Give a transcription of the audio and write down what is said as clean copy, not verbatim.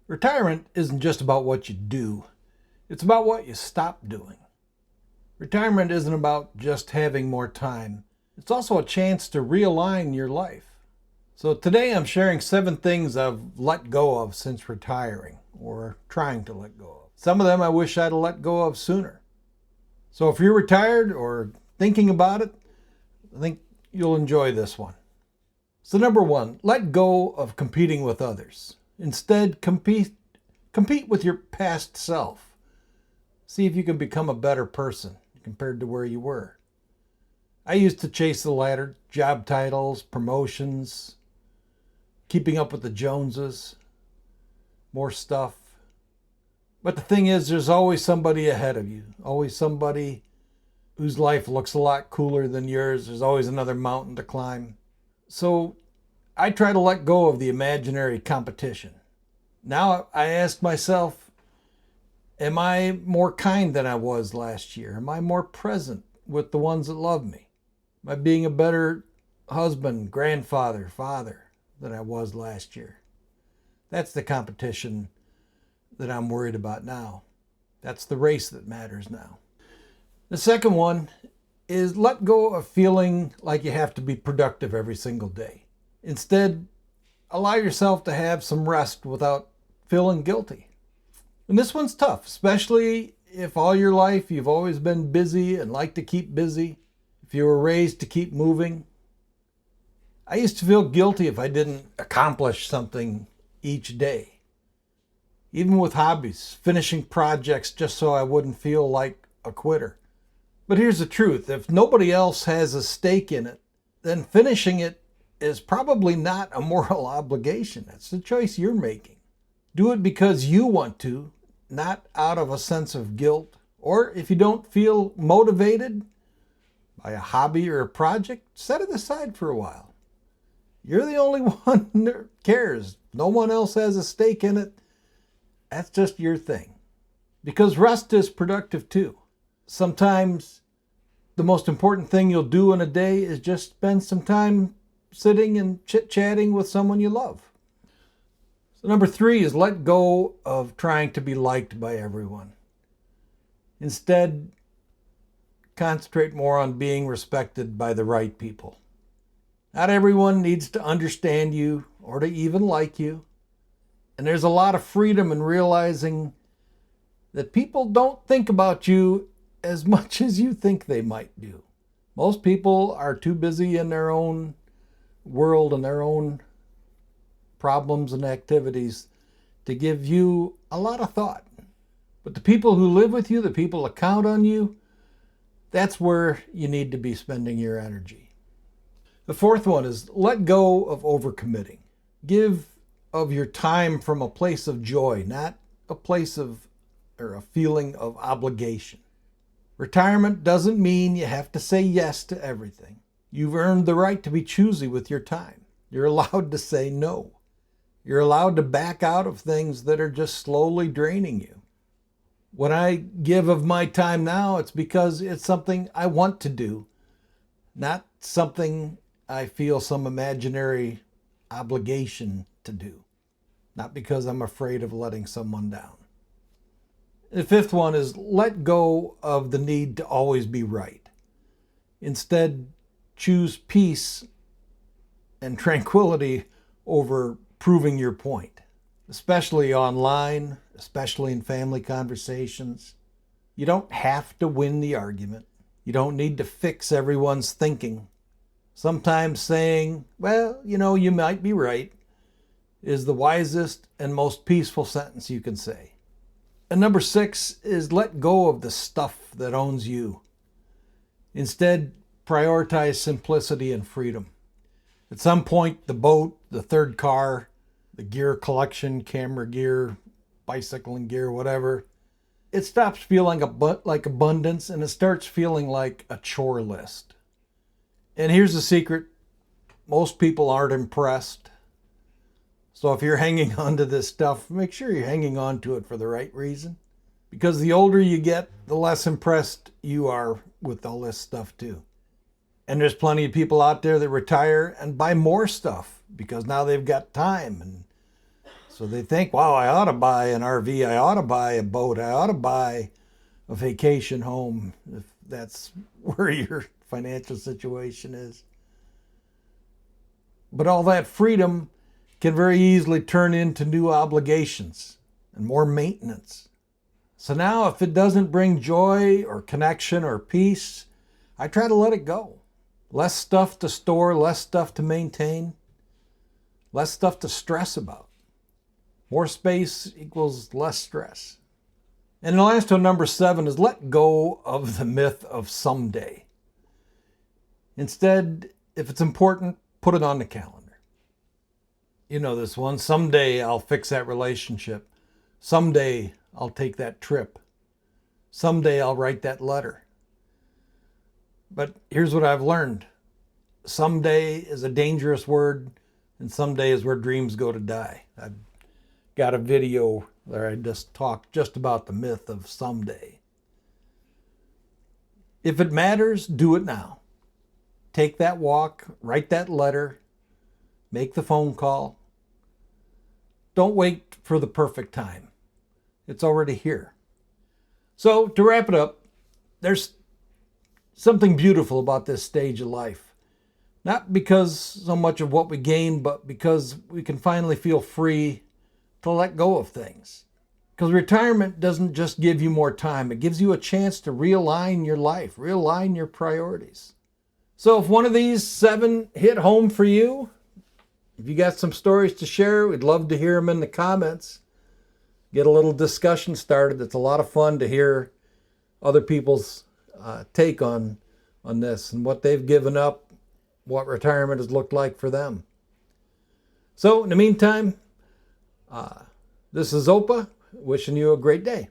Retirement isn't just about what you do, it's about what you stop doing. Retirement isn't about just having more time, it's also a chance to realign your life. So today I'm sharing 7 things I've let go of since retiring, or trying to let go of. Some of them I wish I'd let go of sooner. So if you're retired or thinking about it, I think you'll enjoy this one. So number 1, let go of competing with others. Instead, compete with your past self. See if you can become a better person compared to where you were. I used to chase the ladder, job titles, promotions, keeping up with the Joneses, more stuff. But the thing is, there's always somebody ahead of you, always somebody whose life looks a lot cooler than yours. There's always another mountain to climb. So I try to let go of the imaginary competition. Now I ask myself, am I more kind than I was last year? Am I more present with the ones that love me? Am I being a better husband, grandfather, father than I was last year? That's the competition that I'm worried about now. That's the race that matters now. The second one is let go of feeling like you have to be productive every single day. Instead, allow yourself to have some rest without feeling guilty. And this one's tough, especially if all your life you've always been busy and like to keep busy, if you were raised to keep moving. I used to feel guilty if I didn't accomplish something each day. Even with hobbies, finishing projects just so I wouldn't feel like a quitter. But here's the truth, if nobody else has a stake in it, then finishing it is probably not a moral obligation. It's the choice you're making. Do it because you want to, not out of a sense of guilt. Or if you don't feel motivated by a hobby or a project, set it aside for a while. You're the only one that cares. No one else has a stake in it. That's just your thing. Because rest is productive too. Sometimes the most important thing you'll do in a day is just spend some time sitting and chit-chatting with someone you love. So number 3 is let go of trying to be liked by everyone. Instead, concentrate more on being respected by the right people. Not everyone needs to understand you or to even like you. And there's a lot of freedom in realizing that people don't think about you as much as you think they might do. Most people are too busy in their own world and their own problems and activities to give you a lot of thought. But the people who live with you, the people that count on you, that's where you need to be spending your energy. The fourth one is let go of overcommitting. Give of your time from a place of joy, not a place of or a feeling of obligation. Retirement doesn't mean you have to say yes to everything. You've earned the right to be choosy with your time. You're allowed to say no. You're allowed to back out of things that are just slowly draining you. When I give of my time now, it's because it's something I want to do, not something I feel some imaginary obligation to do, not because I'm afraid of letting someone down. The fifth one is let go of the need to always be right. Instead, choose peace and tranquility over proving your point, especially online, especially in family conversations. You don't have to win the argument. You don't need to fix everyone's thinking. Sometimes saying, well, you might be right, is the wisest and most peaceful sentence you can say. And number 6 is let go of the stuff that owns you. Instead, prioritize simplicity and freedom. At some point, the boat, the third car, the gear collection, camera gear, bicycling gear, whatever, it stops feeling like abundance and it starts feeling like a chore list. And here's the secret. Most people aren't impressed. So if you're hanging on to this stuff, make sure you're hanging on to it for the right reason. Because the older you get, the less impressed you are with all this stuff too. And there's plenty of people out there that retire and buy more stuff because now they've got time and So they think, wow, I ought to buy an RV, I ought to buy a boat, I ought to buy a vacation home, if that's where your financial situation is. But all that freedom can very easily turn into new obligations and more maintenance. So now if it doesn't bring joy or connection or peace, I try to let it go. Less stuff to store, less stuff to maintain, less stuff to stress about. More space equals less stress. And the last one, number 7, is let go of the myth of someday. Instead, if it's important, put it on the calendar. You know this one. Someday I'll fix that relationship. Someday I'll take that trip. Someday I'll write that letter. But here's what I've learned. Someday is a dangerous word, and someday is where dreams go to die. I've got a video where I just talked just about the myth of someday. If it matters, do it now. Take that walk, write that letter, make the phone call. Don't wait for the perfect time. It's already here. So to wrap it up, there's something beautiful about this stage of life. Not because so much of what we gain, but because we can finally feel free to let go of things. Because retirement doesn't just give you more time, it gives you a chance to realign your life, realign your priorities. So if one of these 7 hit home for you, if you got some stories to share, we'd love to hear them in the comments. Get a little discussion started. It's a lot of fun to hear other people's take on this and what they've given up, what retirement has looked like for them. So in the meantime, this is Opa, wishing you a great day.